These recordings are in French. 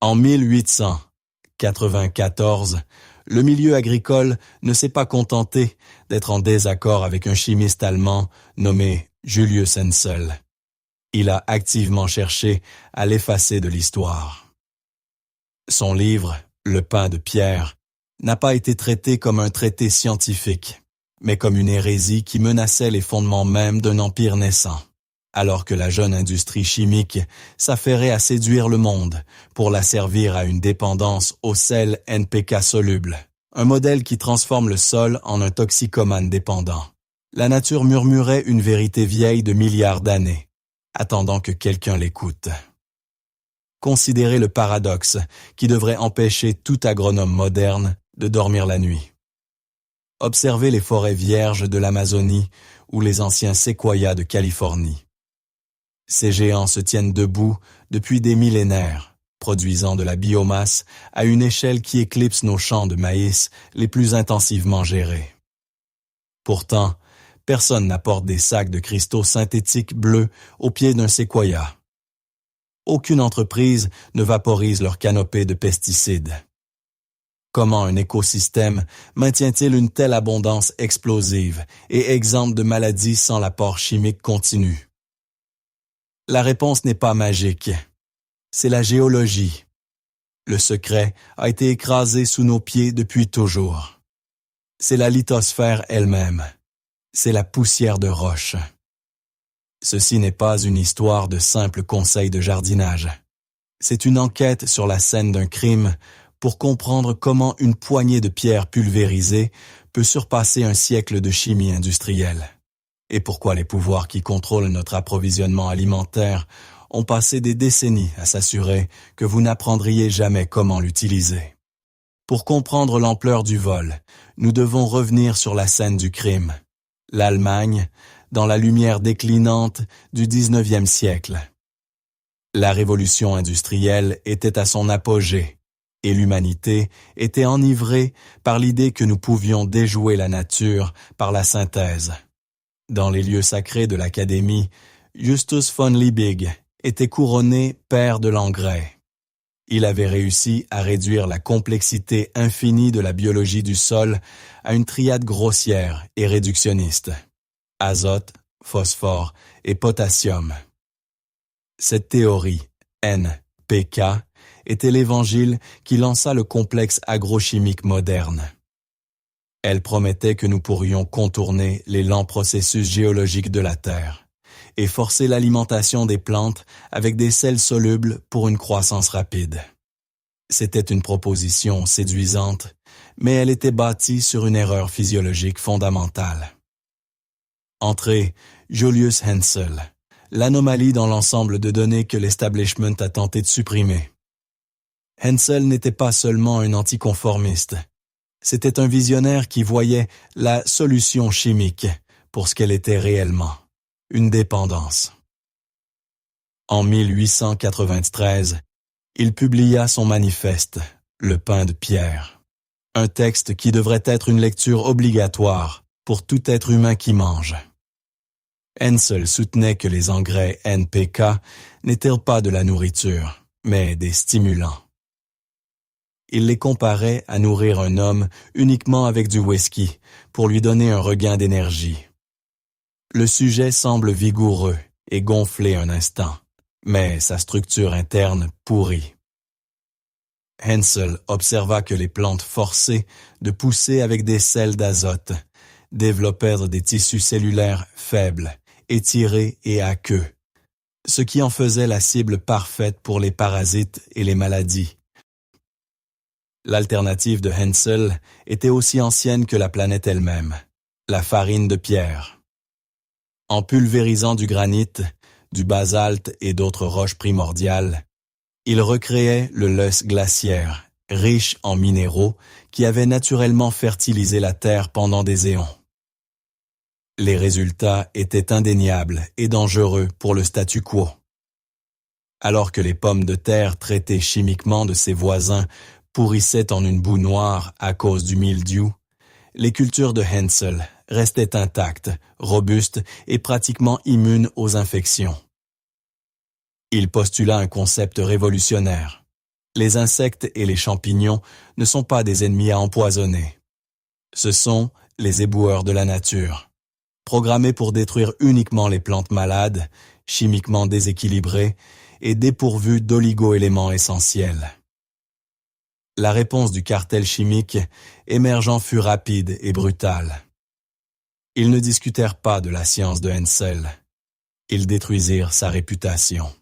En 1894, le milieu agricole ne s'est pas contenté d'être en désaccord avec un chimiste allemand nommé Julius Hensel. Il a activement cherché à l'effacer de l'histoire. Son livre, Le pain de pierre, n'a pas été traité comme un traité scientifique, mais comme une hérésie qui menaçait les fondements mêmes d'un empire naissant, alors que la jeune industrie chimique s'affairait à séduire le monde pour l'asservir à une dépendance au sel NPK soluble, un modèle qui transforme le sol en un toxicomane dépendant. La nature murmurait une vérité vieille de milliards d'années, attendant que quelqu'un l'écoute. Considérez le paradoxe qui devrait empêcher tout agronome moderne de dormir la nuit. Observez les forêts vierges de l'Amazonie ou les anciens séquoias de Californie. Ces géants se tiennent debout depuis des millénaires, produisant de la biomasse à une échelle qui éclipse nos champs de maïs les plus intensivement gérés. Pourtant, personne n'apporte des sacs de cristaux synthétiques bleus au pied d'un séquoia. Aucune entreprise ne vaporise leur canopée de pesticides. Comment un écosystème maintient-il une telle abondance explosive et exempte de maladies sans l'apport chimique continu? La réponse n'est pas magique. C'est la géologie. Le secret a été écrasé sous nos pieds depuis toujours. C'est la lithosphère elle-même. C'est la poussière de roche. Ceci n'est pas une histoire de simples conseils de jardinage. C'est une enquête sur la scène d'un crime pour comprendre comment une poignée de pierres pulvérisées peut surpasser un siècle de chimie industrielle. Et pourquoi les pouvoirs qui contrôlent notre approvisionnement alimentaire ont passé des décennies à s'assurer que vous n'apprendriez jamais comment l'utiliser. Pour comprendre l'ampleur du vol, nous devons revenir sur la scène du crime. L'Allemagne, dans la lumière déclinante du XIXe siècle. La révolution industrielle était à son apogée, et l'humanité était enivrée par l'idée que nous pouvions déjouer la nature par la synthèse. Dans les lieux sacrés de l'Académie, Justus von Liebig était couronné père de l'engrais. Il avait réussi à réduire la complexité infinie de la biologie du sol à une triade grossière et réductionniste. Azote, phosphore et potassium. Cette théorie, NPK, était l'évangile qui lança le complexe agrochimique moderne. Elle promettait que nous pourrions contourner les lents processus géologiques de la Terre et forcer l'alimentation des plantes avec des sels solubles pour une croissance rapide. C'était une proposition séduisante, mais elle était bâtie sur une erreur physiologique fondamentale. Entrée, Julius Hensel, l'anomalie dans l'ensemble de données que l'establishment a tenté de supprimer. Hensel n'était pas seulement un anticonformiste. C'était un visionnaire qui voyait la solution chimique pour ce qu'elle était réellement, une dépendance. En 1893, il publia son manifeste, Le pain de pierre, un texte qui devrait être une lecture obligatoire pour tout être humain qui mange. Hensel soutenait que les engrais NPK n'étaient pas de la nourriture, mais des stimulants. Il les comparait à nourrir un homme uniquement avec du whisky pour lui donner un regain d'énergie. Le sujet semble vigoureux et gonflé un instant, mais sa structure interne pourrit. Hensel observa que les plantes forcées de pousser avec des sels d'azote développèrent des tissus cellulaires faibles, étirés et à queue, ce qui en faisait la cible parfaite pour les parasites et les maladies. L'alternative de Hensel était aussi ancienne que la planète elle-même, la farine de pierre. En pulvérisant du granit, du basalte et d'autres roches primordiales, il recréait le loess glaciaire, riche en minéraux qui avaient naturellement fertilisé la terre pendant des éons. Les résultats étaient indéniables et dangereux pour le statu quo. Alors que les pommes de terre traitées chimiquement de ses voisins pourrissaient en une boue noire à cause du mildiou, les cultures de Hensel restaient intactes, robustes et pratiquement immunes aux infections. Il postula un concept révolutionnaire, Les insectes et les champignons ne sont pas des ennemis à empoisonner. Ce sont les éboueurs de la nature, programmés pour détruire uniquement les plantes malades, chimiquement déséquilibrées et dépourvues d'oligo-éléments essentiels. La réponse du cartel chimique émergeant fut rapide et brutale. Ils ne discutèrent pas de la science de Hensel. Ils détruisirent sa réputation.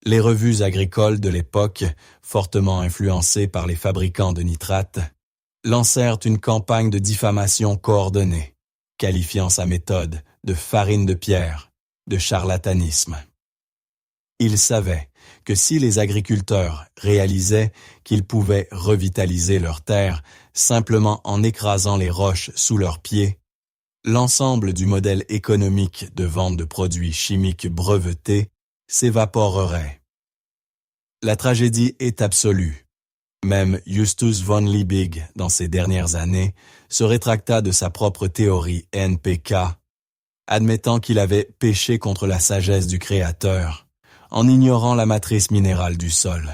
Les revues agricoles de l'époque, fortement influencées par les fabricants de nitrates, lancèrent une campagne de diffamation coordonnée, qualifiant sa méthode de farine de pierre, de charlatanisme. Ils savaient que si les agriculteurs réalisaient qu'ils pouvaient revitaliser leurs terres simplement en écrasant les roches sous leurs pieds, l'ensemble du modèle économique de vente de produits chimiques brevetés s'évaporerait. La tragédie est absolue. Même Justus von Liebig, dans ses dernières années, se rétracta de sa propre théorie NPK, admettant qu'il avait péché contre la sagesse du Créateur, en ignorant la matrice minérale du sol.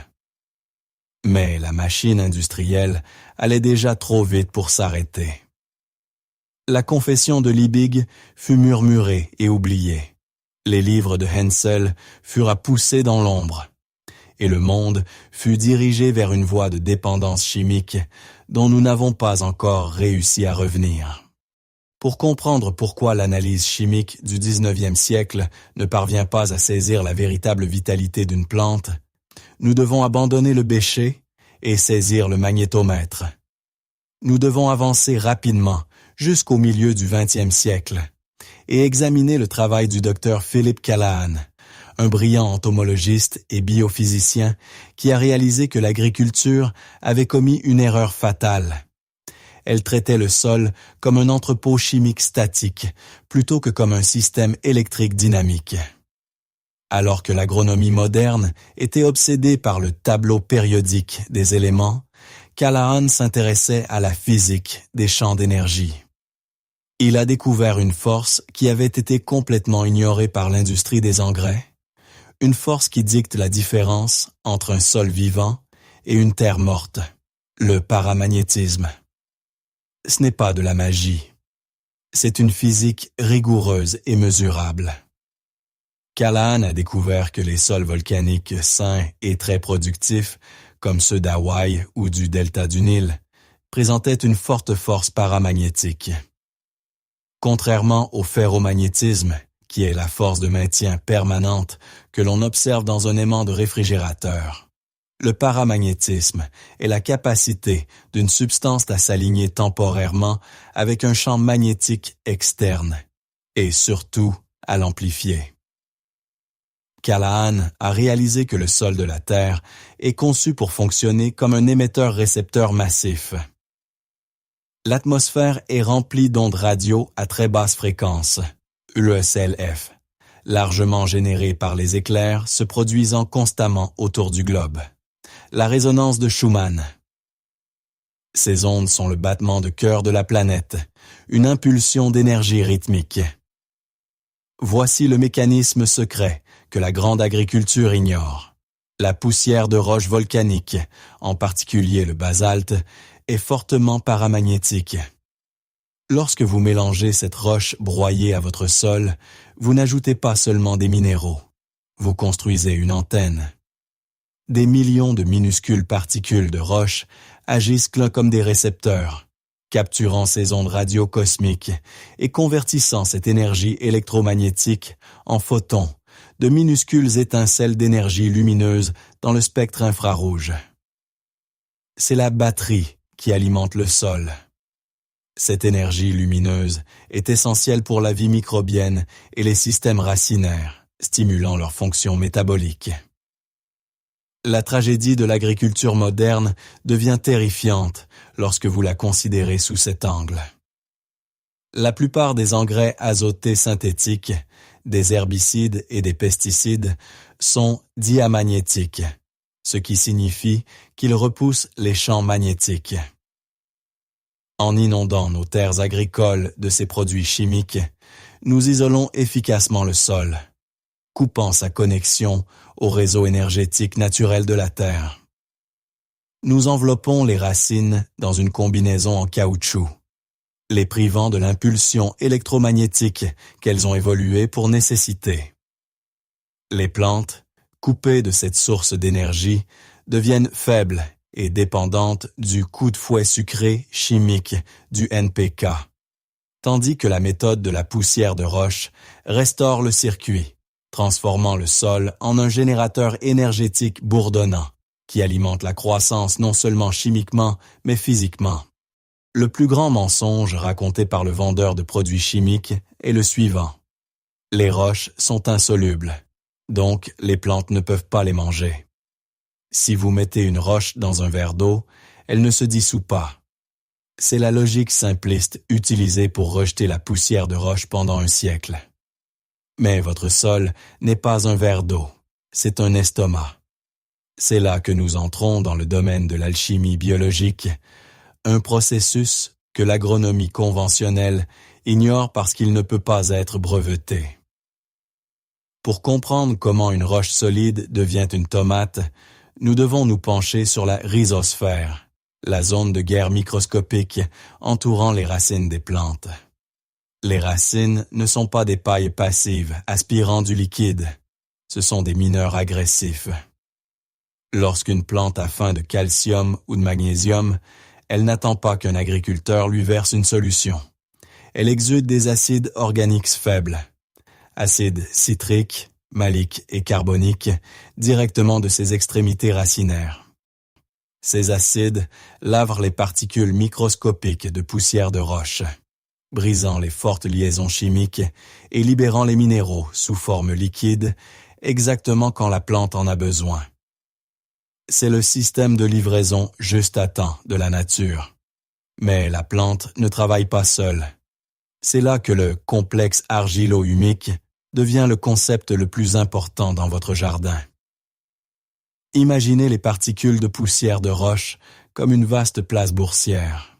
Mais la machine industrielle allait déjà trop vite pour s'arrêter. La confession de Liebig fut murmurée et oubliée. Les livres de Hensel furent à pousser dans l'ombre, et le monde fut dirigé vers une voie de dépendance chimique dont nous n'avons pas encore réussi à revenir. Pour comprendre pourquoi l'analyse chimique du XIXe siècle ne parvient pas à saisir la véritable vitalité d'une plante, nous devons abandonner le bêcher et saisir le magnétomètre. Nous devons avancer rapidement jusqu'au milieu du XXe siècle et examiner le travail du docteur Philip Callahan, un brillant entomologiste et biophysicien qui a réalisé que l'agriculture avait commis une erreur fatale. Elle traitait le sol comme un entrepôt chimique statique plutôt que comme un système électrique dynamique. Alors que l'agronomie moderne était obsédée par le tableau périodique des éléments, Callahan s'intéressait à la physique des champs d'énergie. Il a découvert une force qui avait été complètement ignorée par l'industrie des engrais, une force qui dicte la différence entre un sol vivant et une terre morte, le paramagnétisme. Ce n'est pas de la magie. C'est une physique rigoureuse et mesurable. Callahan a découvert que les sols volcaniques sains et très productifs, comme ceux d'Hawaï ou du delta du Nil, présentaient une forte force paramagnétique. Contrairement au ferromagnétisme, qui est la force de maintien permanente que l'on observe dans un aimant de réfrigérateur, le paramagnétisme est la capacité d'une substance à s'aligner temporairement avec un champ magnétique externe et surtout à l'amplifier. Callahan a réalisé que le sol de la Terre est conçu pour fonctionner comme un émetteur-récepteur massif. L'atmosphère est remplie d'ondes radio à très basse fréquence, l'ESLF, largement générées par les éclairs se produisant constamment autour du globe. La résonance de Schumann. Ces ondes sont le battement de cœur de la planète, une impulsion d'énergie rythmique. Voici le mécanisme secret que la grande agriculture ignore. La poussière de roches volcaniques, en particulier le basalte, est fortement paramagnétique. Lorsque vous mélangez cette roche broyée à votre sol, vous n'ajoutez pas seulement des minéraux, vous construisez une antenne. Des millions de minuscules particules de roche agissent comme des récepteurs, capturant ces ondes radio cosmiques et convertissant cette énergie électromagnétique en photons, de minuscules étincelles d'énergie lumineuse dans le spectre infrarouge. C'est la batterie qui alimente le sol. Cette énergie lumineuse est essentielle pour la vie microbienne et les systèmes racinaires, stimulant leur fonction métabolique. La tragédie de l'agriculture moderne devient terrifiante lorsque vous la considérez sous cet angle. La plupart des engrais azotés synthétiques, des herbicides et des pesticides sont diamagnétiques, ce qui signifie qu'ils repoussent les champs magnétiques. En inondant nos terres agricoles de ces produits chimiques, nous isolons efficacement le sol. coupant sa connexion au réseau énergétique naturel de la Terre. Nous enveloppons les racines dans une combinaison en caoutchouc, les privant de l'impulsion électromagnétique qu'elles ont évolué pour nécessiter. Les plantes, coupées de cette source d'énergie, deviennent faibles et dépendantes du coup de fouet sucré chimique du NPK, tandis que la méthode de la poussière de roche restaure le circuit, transformant le sol en un générateur énergétique bourdonnant, qui alimente la croissance non seulement chimiquement, mais physiquement. Le plus grand mensonge raconté par le vendeur de produits chimiques est le suivant. Les roches sont insolubles, donc les plantes ne peuvent pas les manger. Si vous mettez une roche dans un verre d'eau, elle ne se dissout pas. C'est la logique simpliste utilisée pour rejeter la poussière de roche pendant un siècle. Mais votre sol n'est pas un verre d'eau, c'est un estomac. C'est là que nous entrons dans le domaine de l'alchimie biologique, un processus que l'agronomie conventionnelle ignore parce qu'il ne peut pas être breveté. Pour comprendre comment une roche solide devient une tomate, nous devons nous pencher sur la rhizosphère, la zone de guerre microscopique entourant les racines des plantes. Les racines ne sont pas des pailles passives aspirant du liquide, ce sont des mineurs agressifs. Lorsqu'une plante a faim de calcium ou de magnésium, elle n'attend pas qu'un agriculteur lui verse une solution. Elle exude des acides organiques faibles, acides citriques, maliques et carboniques, directement de ses extrémités racinaires. Ces acides lavent les particules microscopiques de poussière de roche, brisant les fortes liaisons chimiques et libérant les minéraux sous forme liquide exactement quand la plante en a besoin. C'est le système de livraison juste à temps de la nature. Mais la plante ne travaille pas seule. C'est là que le complexe argilo-humique devient le concept le plus important dans votre jardin. Imaginez les particules de poussière de roche comme une vaste place boursière.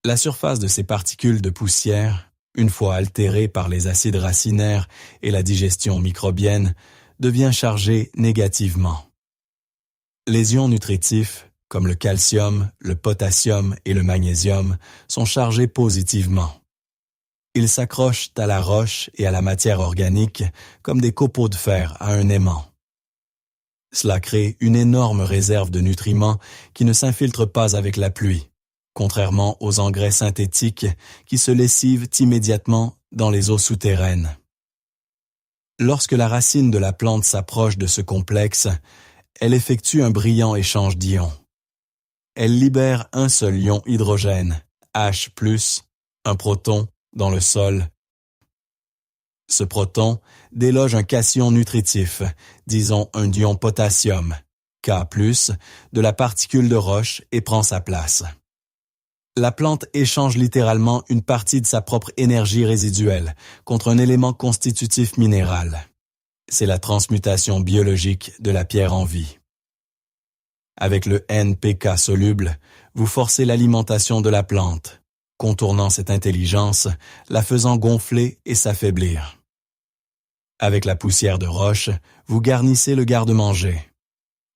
La surface de ces particules de poussière, une fois altérée par les acides racinaires et la digestion microbienne, devient chargée négativement. Les ions nutritifs, comme le calcium, le potassium et le magnésium, sont chargés positivement. Ils s'accrochent à la roche et à la matière organique comme des copeaux de fer à un aimant. Cela crée une énorme réserve de nutriments qui ne s'infiltrent pas avec la pluie, contrairement aux engrais synthétiques qui se lessivent immédiatement dans les eaux souterraines. Lorsque la racine de la plante s'approche de ce complexe, elle effectue un brillant échange d'ions. Elle libère un seul ion hydrogène, H+, un proton, dans le sol. Ce proton déloge un cation nutritif, disons un ion potassium, K+, de la particule de roche et prend sa place. La plante échange littéralement une partie de sa propre énergie résiduelle contre un élément constitutif minéral. C'est la transmutation biologique de la pierre en vie. Avec le NPK soluble, vous forcez l'alimentation de la plante, contournant cette intelligence, la faisant gonfler et s'affaiblir. Avec la poussière de roche, vous garnissez le garde-manger.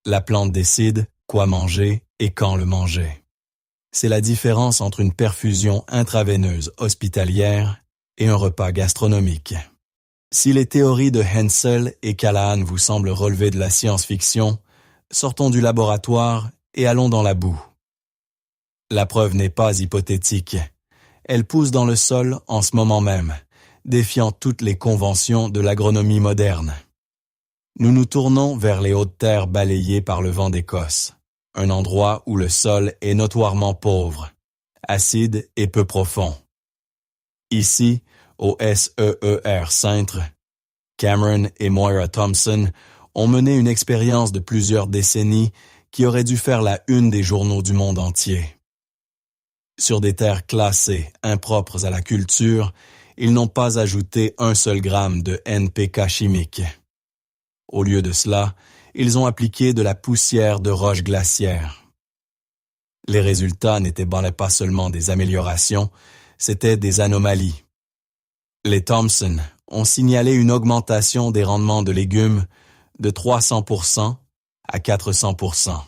La plante décide quoi manger et quand le manger. C'est la différence entre une perfusion intraveineuse hospitalière et un repas gastronomique. Si les théories de Hensel et Callahan vous semblent relever de la science-fiction, sortons du laboratoire et allons dans la boue. La preuve n'est pas hypothétique. Elle pousse dans le sol en ce moment même, défiant toutes les conventions de l'agronomie moderne. Nous nous tournons vers les hautes terres balayées par le vent d'Écosse, un endroit où le sol est notoirement pauvre, acide et peu profond. Ici, au SEER Cintre, Cameron et Moira Thompson ont mené une expérience de plusieurs décennies qui aurait dû faire la une des journaux du monde entier. Sur des terres classées, impropres à la culture, ils n'ont pas ajouté un seul gramme de NPK chimique. Au lieu de cela, ils ont appliqué de la poussière de roche glaciaire. Les résultats n'étaient pas seulement des améliorations, c'étaient des anomalies. Les Thompson ont signalé une augmentation des rendements de légumes de 300% à 400%.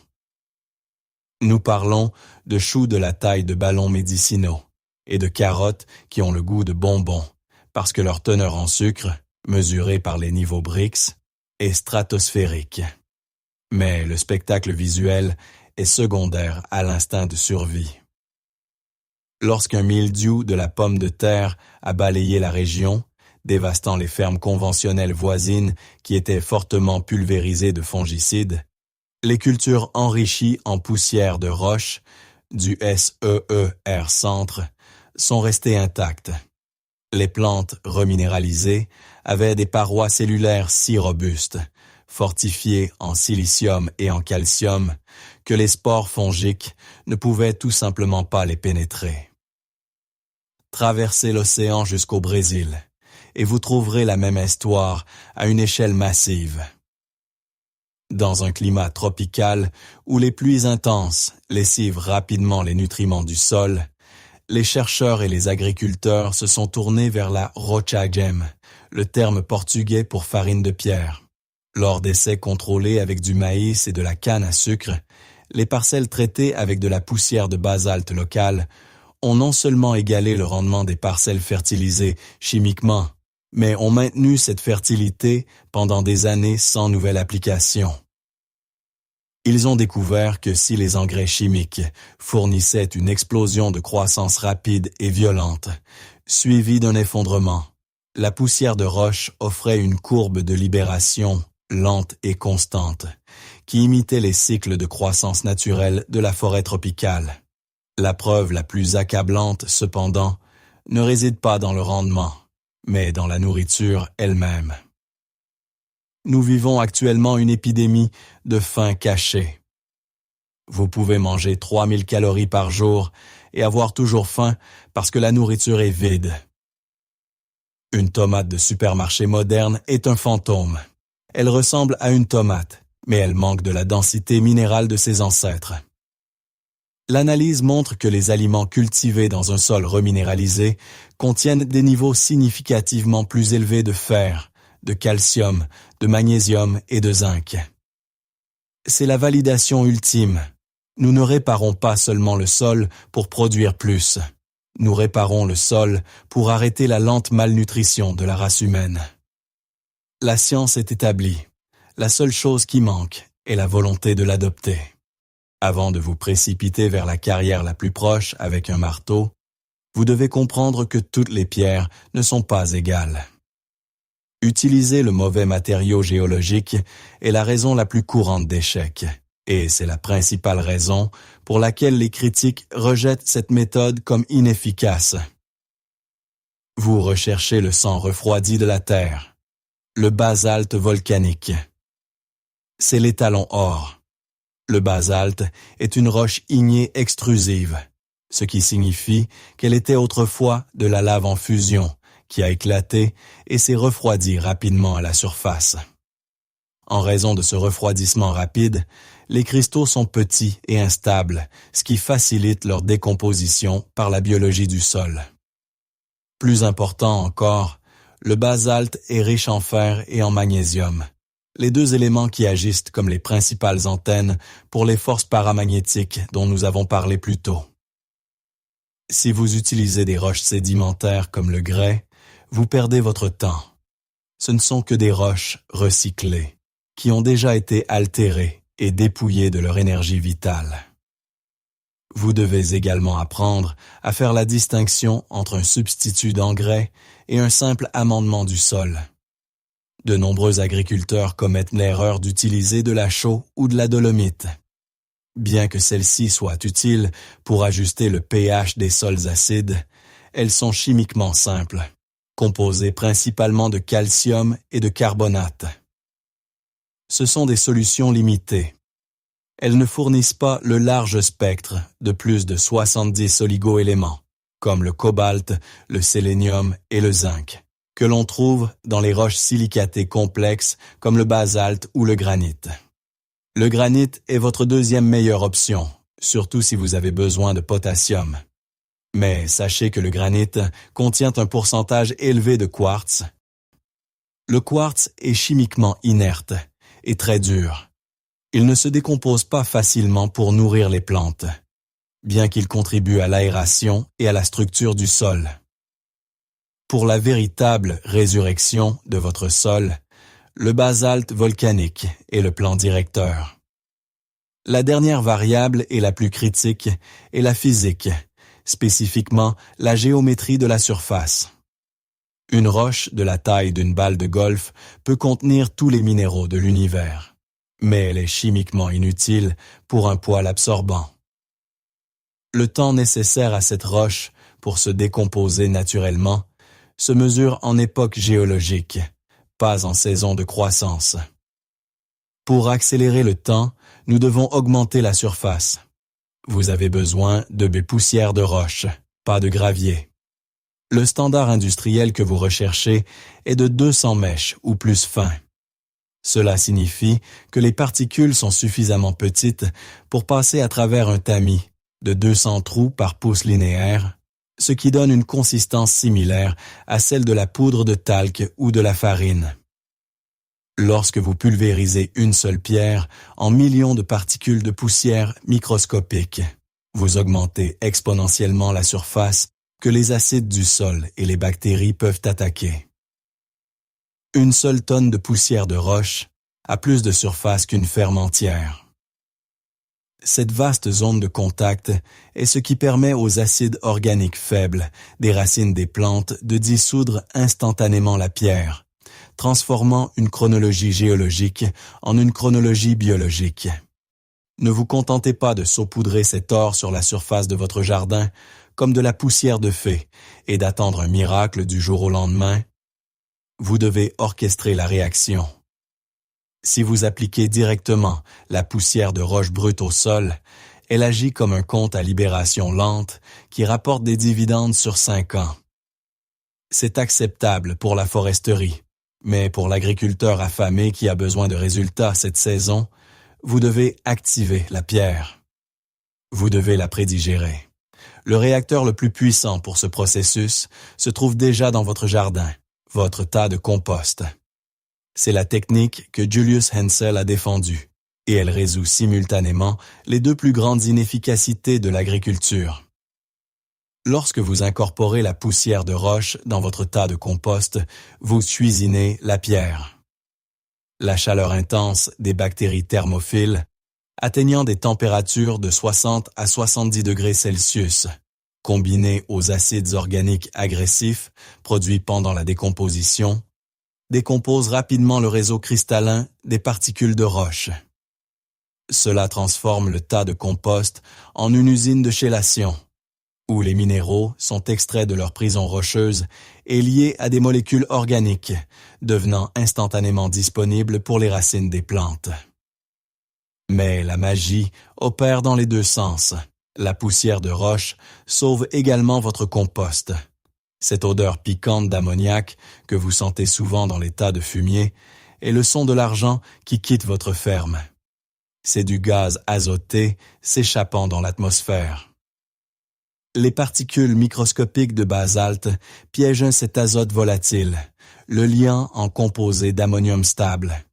Nous parlons de choux de la taille de ballons médicinaux et de carottes qui ont le goût de bonbons parce que leur teneur en sucre, mesurée par les niveaux Brix, est stratosphérique. Mais le spectacle visuel est secondaire à l'instinct de survie. Lorsqu'un mildiou de la pomme de terre a balayé la région, dévastant les fermes conventionnelles voisines qui étaient fortement pulvérisées de fongicides, les cultures enrichies en poussière de roche, du SEER centre, sont restées intactes. Les plantes reminéralisées avaient des parois cellulaires si robustes, fortifiées en silicium et en calcium, que les spores fongiques ne pouvaient tout simplement pas les pénétrer. Traversez l'océan jusqu'au Brésil, et vous trouverez la même histoire à une échelle massive. Dans un climat tropical où les pluies intenses lessivent rapidement les nutriments du sol, les chercheurs et les agriculteurs se sont tournés vers la rochagem, le terme portugais pour farine de pierre. Lors d'essais contrôlés avec du maïs et de la canne à sucre, les parcelles traitées avec de la poussière de basalte locale ont non seulement égalé le rendement des parcelles fertilisées chimiquement, mais ont maintenu cette fertilité pendant des années sans nouvelle application. Ils ont découvert que si les engrais chimiques fournissaient une explosion de croissance rapide et violente, suivie d'un effondrement, la poussière de roche offrait une courbe de libération lente et constante, qui imitait les cycles de croissance naturelle de la forêt tropicale. La preuve la plus accablante, cependant, ne réside pas dans le rendement, mais dans la nourriture elle-même. Nous vivons actuellement une épidémie de faim cachée. Vous pouvez manger 3000 calories par jour et avoir toujours faim parce que la nourriture est vide. Une tomate de supermarché moderne est un fantôme. Elle ressemble à une tomate, mais elle manque de la densité minérale de ses ancêtres. L'analyse montre que les aliments cultivés dans un sol reminéralisé contiennent des niveaux significativement plus élevés de fer, de calcium, de magnésium et de zinc. C'est la validation ultime. Nous ne réparons pas seulement le sol pour produire plus. Nous réparons le sol pour arrêter la lente malnutrition de la race humaine. La science est établie. La seule chose qui manque est la volonté de l'adopter. Avant de vous précipiter vers la carrière la plus proche avec un marteau, vous devez comprendre que toutes les pierres ne sont pas égales. Utiliser le mauvais matériau géologique est la raison la plus courante d'échec, et c'est la principale raison pour laquelle les critiques rejettent cette méthode comme inefficace. Vous recherchez le sang refroidi de la terre, le basalte volcanique. C'est l'étalon or. Le basalte est une roche ignée extrusive, ce qui signifie qu'elle était autrefois de la lave en fusion, qui a éclaté et s'est refroidi rapidement à la surface. En raison de ce refroidissement rapide, les cristaux sont petits et instables, ce qui facilite leur décomposition par la biologie du sol. Plus important encore, le basalte est riche en fer et en magnésium, les deux éléments qui agissent comme les principales antennes pour les forces paramagnétiques dont nous avons parlé plus tôt. Si vous utilisez des roches sédimentaires comme le grès, vous perdez votre temps. Ce ne sont que des roches recyclées, qui ont déjà été altérées et dépouillées de leur énergie vitale. Vous devez également apprendre à faire la distinction entre un substitut d'engrais et un simple amendement du sol. De nombreux agriculteurs commettent l'erreur d'utiliser de la chaux ou de la dolomite. Bien que celles-ci soient utiles pour ajuster le pH des sols acides, elles sont chimiquement simples, composées principalement de calcium et de carbonate. Ce sont des solutions limitées. Elles ne fournissent pas le large spectre de plus de 70 oligo-éléments, comme le cobalt, le sélénium et le zinc, que l'on trouve dans les roches silicatées complexes comme le basalte ou le granit. Le granit est votre deuxième meilleure option, surtout si vous avez besoin de potassium. Mais sachez que le granit contient un pourcentage élevé de quartz, Le quartz est chimiquement inerte et très dur. Il ne se décompose pas facilement pour nourrir les plantes, bien qu'il contribue à l'aération et à la structure du sol. Pour la véritable résurrection de votre sol, le basalte volcanique est le plan directeur. La dernière variable et la plus critique est la physique, spécifiquement la géométrie de la surface. Une roche de la taille d'une balle de golf peut contenir tous les minéraux de l'univers, mais elle est chimiquement inutile pour un poids absorbant. Le temps nécessaire à cette roche pour se décomposer naturellement se mesure en époque géologique, pas en saison de croissance. Pour accélérer le temps, nous devons augmenter la surface. Vous avez besoin de poussières de roche, pas de gravier. Le standard industriel que vous recherchez est de 200 mèches ou plus fin. Cela signifie que les particules sont suffisamment petites pour passer à travers un tamis de 200 trous par pouce linéaire, ce qui donne une consistance similaire à celle de la poudre de talc ou de la farine. Lorsque vous pulvérisez une seule pierre en millions de particules de poussière microscopiques, vous augmentez exponentiellement la surface que les acides du sol et les bactéries peuvent attaquer. Une seule tonne de poussière de roche a plus de surface qu'une ferme entière. Cette vaste zone de contact est ce qui permet aux acides organiques faibles des racines des plantes de dissoudre instantanément la pierre, transformant une chronologie géologique en une chronologie biologique. Ne vous contentez pas de saupoudrer cet or sur la surface de votre jardin comme de la poussière de fée et d'attendre un miracle du jour au lendemain. Vous devez orchestrer la réaction. Si vous appliquez directement la poussière de roche brute au sol, elle agit comme un compte à libération lente qui rapporte des dividendes sur 5 ans. C'est acceptable pour la foresterie, mais pour l'agriculteur affamé qui a besoin de résultats cette saison, vous devez activer la pierre. Vous devez la prédigérer. Le réacteur le plus puissant pour ce processus se trouve déjà dans votre jardin, votre tas de compost. C'est la technique que Julius Hensel a défendue, et elle résout simultanément les deux plus grandes inefficacités de l'agriculture. Lorsque vous incorporez la poussière de roche dans votre tas de compost, vous cuisinez la pierre. La chaleur intense des bactéries thermophiles, atteignant des températures de 60 à 70 degrés Celsius, combinée aux acides organiques agressifs produits pendant la décomposition, décompose rapidement le réseau cristallin des particules de roche. Cela transforme le tas de compost en une usine de chélation, où les minéraux sont extraits de leur prison rocheuse et liés à des molécules organiques, devenant instantanément disponibles pour les racines des plantes. Mais la magie opère dans les deux sens. La poussière de roche sauve également votre compost. Cette odeur piquante d'ammoniac que vous sentez souvent dans les tas de fumier est le son de l'argent qui quitte votre ferme. C'est du gaz azoté s'échappant dans l'atmosphère. Les particules microscopiques de basalte piègent cet azote volatile, le liant en composé d'ammonium stable.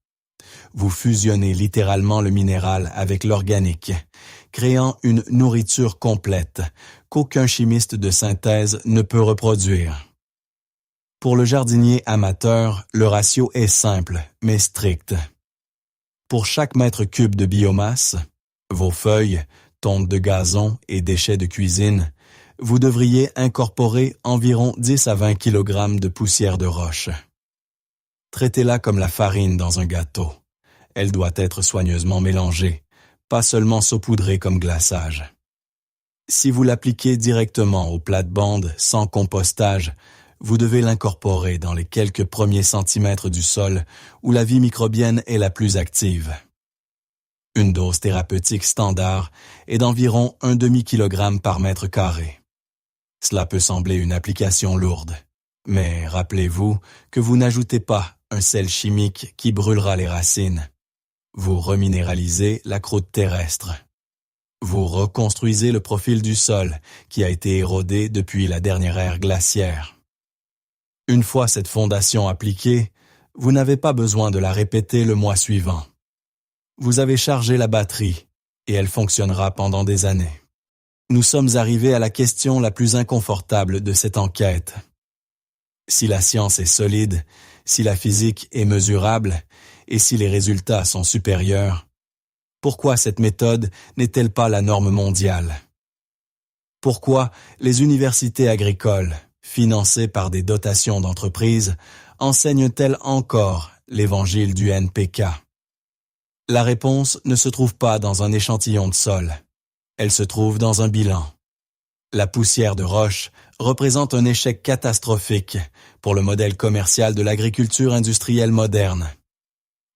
Vous fusionnez littéralement le minéral avec l'organique, créant une nourriture complète qu'aucun chimiste de synthèse ne peut reproduire. Pour le jardinier amateur, le ratio est simple, mais strict. Pour chaque mètre cube de biomasse, vos feuilles, tontes de gazon et déchets de cuisine, vous devriez incorporer environ 10 à 20 kg de poussière de roche. Traitez-la comme la farine dans un gâteau. Elle doit être soigneusement mélangée, pas seulement saupoudrée comme glaçage. Si vous l'appliquez directement aux plates-bandes sans compostage, vous devez l'incorporer dans les quelques premiers centimètres du sol où la vie microbienne est la plus active. Une dose thérapeutique standard est d'environ 1 demi-kilogramme par mètre carré. Cela peut sembler une application lourde, mais rappelez-vous que vous n'ajoutez pas un sel chimique qui brûlera les racines. Vous reminéralisez la croûte terrestre. Vous reconstruisez le profil du sol qui a été érodé depuis la dernière ère glaciaire. Une fois cette fondation appliquée, vous n'avez pas besoin de la répéter le mois suivant. Vous avez chargé la batterie et elle fonctionnera pendant des années. Nous sommes arrivés à la question la plus inconfortable de cette enquête. Si la science est solide, si la physique est mesurable et si les résultats sont supérieurs, pourquoi cette méthode n'est-elle pas la norme mondiale? Pourquoi les universités agricoles, financées par des dotations d'entreprises, enseignent-elles encore l'évangile du NPK? La réponse ne se trouve pas dans un échantillon de sol. Elle se trouve dans un bilan. La poussière de roche représente un échec catastrophique pour le modèle commercial de l'agriculture industrielle moderne.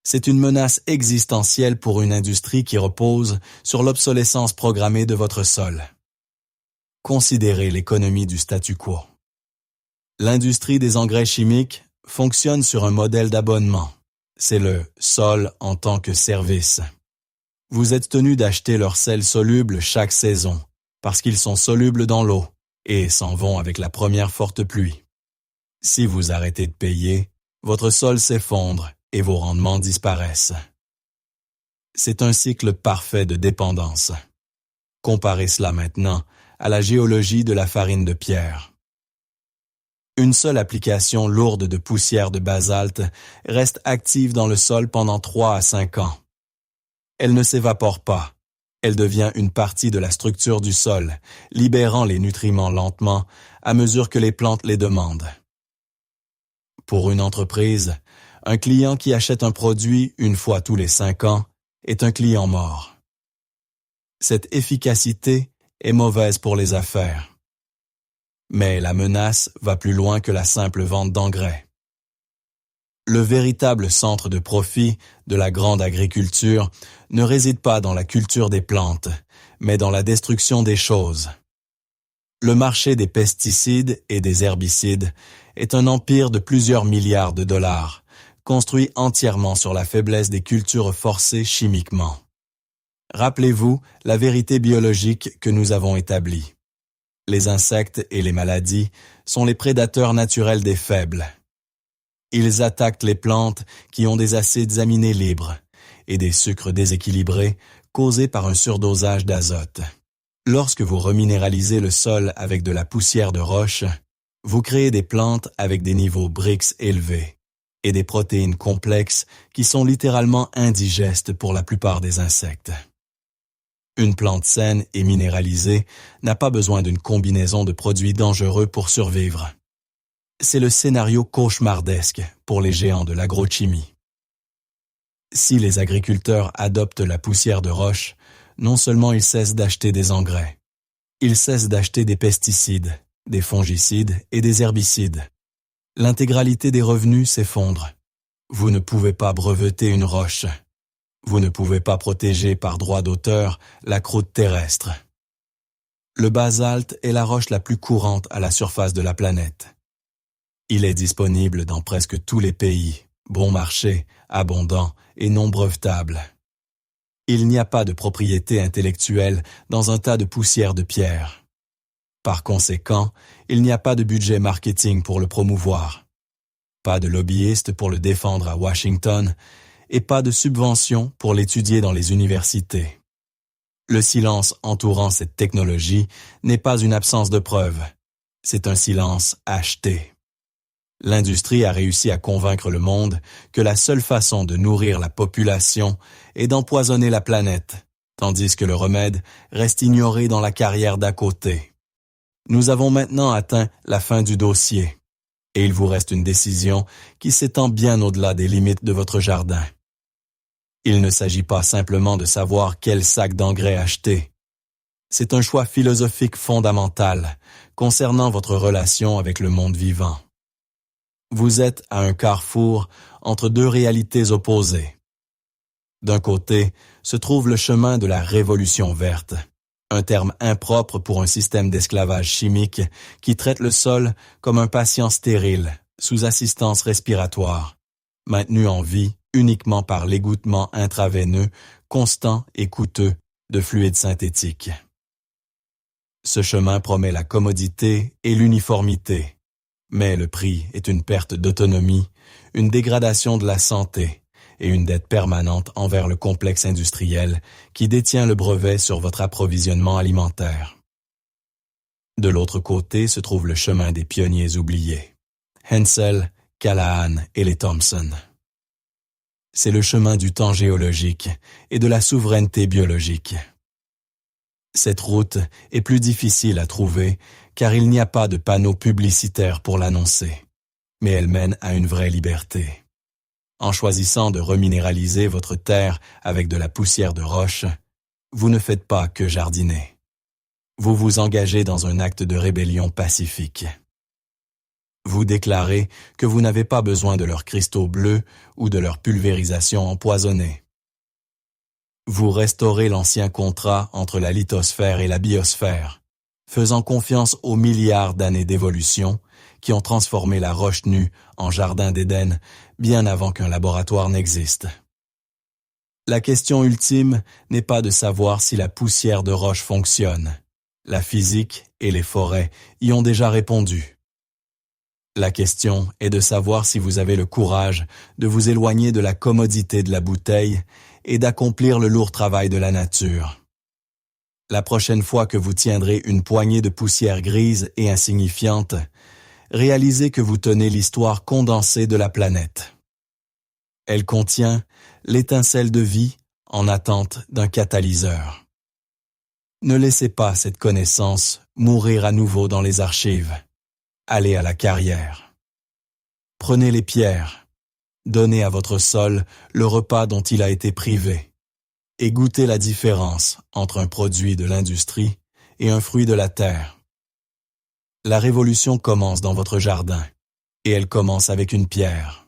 C'est une menace existentielle pour une industrie qui repose sur l'obsolescence programmée de votre sol. Considérez l'économie du statu quo. L'industrie des engrais chimiques fonctionne sur un modèle d'abonnement. C'est le « sol en tant que service ». Vous êtes tenu d'acheter leurs sels solubles chaque saison, parce qu'ils sont solubles dans l'eau et s'en vont avec la première forte pluie. Si vous arrêtez de payer, votre sol s'effondre et vos rendements disparaissent. C'est un cycle parfait de dépendance. Comparez cela maintenant à la géologie de la farine de pierre. Une seule application lourde de poussière de basalte reste active dans le sol pendant 3 à 5 ans. Elle ne s'évapore pas. Elle devient une partie de la structure du sol, libérant les nutriments lentement à mesure que les plantes les demandent. Pour une entreprise, un client qui achète un produit une fois tous les 5 ans est un client mort. Cette efficacité est mauvaise pour les affaires. Mais la menace va plus loin que la simple vente d'engrais. Le véritable centre de profit de la grande agriculture ne réside pas dans la culture des plantes, mais dans la destruction des choses. Le marché des pesticides et des herbicides est un empire de plusieurs milliards de dollars, construit entièrement sur la faiblesse des cultures forcées chimiquement. Rappelez-vous la vérité biologique que nous avons établie. Les insectes et les maladies sont les prédateurs naturels des faibles. Ils attaquent les plantes qui ont des acides aminés libres et des sucres déséquilibrés causés par un surdosage d'azote. Lorsque vous reminéralisez le sol avec de la poussière de roche, vous créez des plantes avec des niveaux Brix élevés et des protéines complexes qui sont littéralement indigestes pour la plupart des insectes. Une plante saine et minéralisée n'a pas besoin d'une combinaison de produits dangereux pour survivre. C'est le scénario cauchemardesque pour les géants de l'agrochimie. Si les agriculteurs adoptent la poussière de roche, non seulement ils cessent d'acheter des engrais, ils cessent d'acheter des pesticides, des fongicides et des herbicides. L'intégralité des revenus s'effondre. Vous ne pouvez pas breveter une roche. Vous ne pouvez pas protéger par droit d'auteur la croûte terrestre. Le basalte est la roche la plus courante à la surface de la planète. Il est disponible dans presque tous les pays, bon marché, abondant et non brevetable. Il n'y a pas de propriété intellectuelle dans un tas de poussière de pierre. Par conséquent, il n'y a pas de budget marketing pour le promouvoir. Pas de lobbyiste pour le défendre à Washington et pas de subvention pour l'étudier dans les universités. Le silence entourant cette technologie n'est pas une absence de preuves, c'est un silence acheté. L'industrie a réussi à convaincre le monde que la seule façon de nourrir la population est d'empoisonner la planète, tandis que le remède reste ignoré dans la carrière d'à côté. Nous avons maintenant atteint la fin du dossier, et il vous reste une décision qui s'étend bien au-delà des limites de votre jardin. Il ne s'agit pas simplement de savoir quel sac d'engrais acheter. C'est un choix philosophique fondamental concernant votre relation avec le monde vivant. Vous êtes à un carrefour entre deux réalités opposées. D'un côté se trouve le chemin de la révolution verte, un terme impropre pour un système d'esclavage chimique qui traite le sol comme un patient stérile, sous assistance respiratoire, maintenu en vie uniquement par l'égouttement intraveineux, constant et coûteux de fluides synthétiques. Ce chemin promet la commodité et l'uniformité. Mais le prix est une perte d'autonomie, une dégradation de la santé et une dette permanente envers le complexe industriel qui détient le brevet sur votre approvisionnement alimentaire. De l'autre côté se trouve le chemin des pionniers oubliés. Hensel, Callahan et les Thompson. C'est le chemin du temps géologique et de la souveraineté biologique. Cette route est plus difficile à trouver car il n'y a pas de panneau publicitaire pour l'annoncer, mais elle mène à une vraie liberté. En choisissant de reminéraliser votre terre avec de la poussière de roche, vous ne faites pas que jardiner. Vous vous engagez dans un acte de rébellion pacifique. Vous déclarez que vous n'avez pas besoin de leurs cristaux bleus ou de leur pulvérisation empoisonnée. Vous restaurez l'ancien contrat entre la lithosphère et la biosphère, faisant confiance aux milliards d'années d'évolution qui ont transformé la roche nue en jardin d'Éden bien avant qu'un laboratoire n'existe. La question ultime n'est pas de savoir si la poussière de roche fonctionne. La physique et les forêts y ont déjà répondu. La question est de savoir si vous avez le courage de vous éloigner de la commodité de la bouteille et d'accomplir le lourd travail de la nature. La prochaine fois que vous tiendrez une poignée de poussière grise et insignifiante, réalisez que vous tenez l'histoire condensée de la planète. Elle contient l'étincelle de vie en attente d'un catalyseur. Ne laissez pas cette connaissance mourir à nouveau dans les archives. Allez à la carrière. Prenez les pierres. Donnez à votre sol le repas dont il a été privé. Et goûtez la différence entre un produit de l'industrie et un fruit de la terre. La révolution commence dans votre jardin, et elle commence avec une pierre.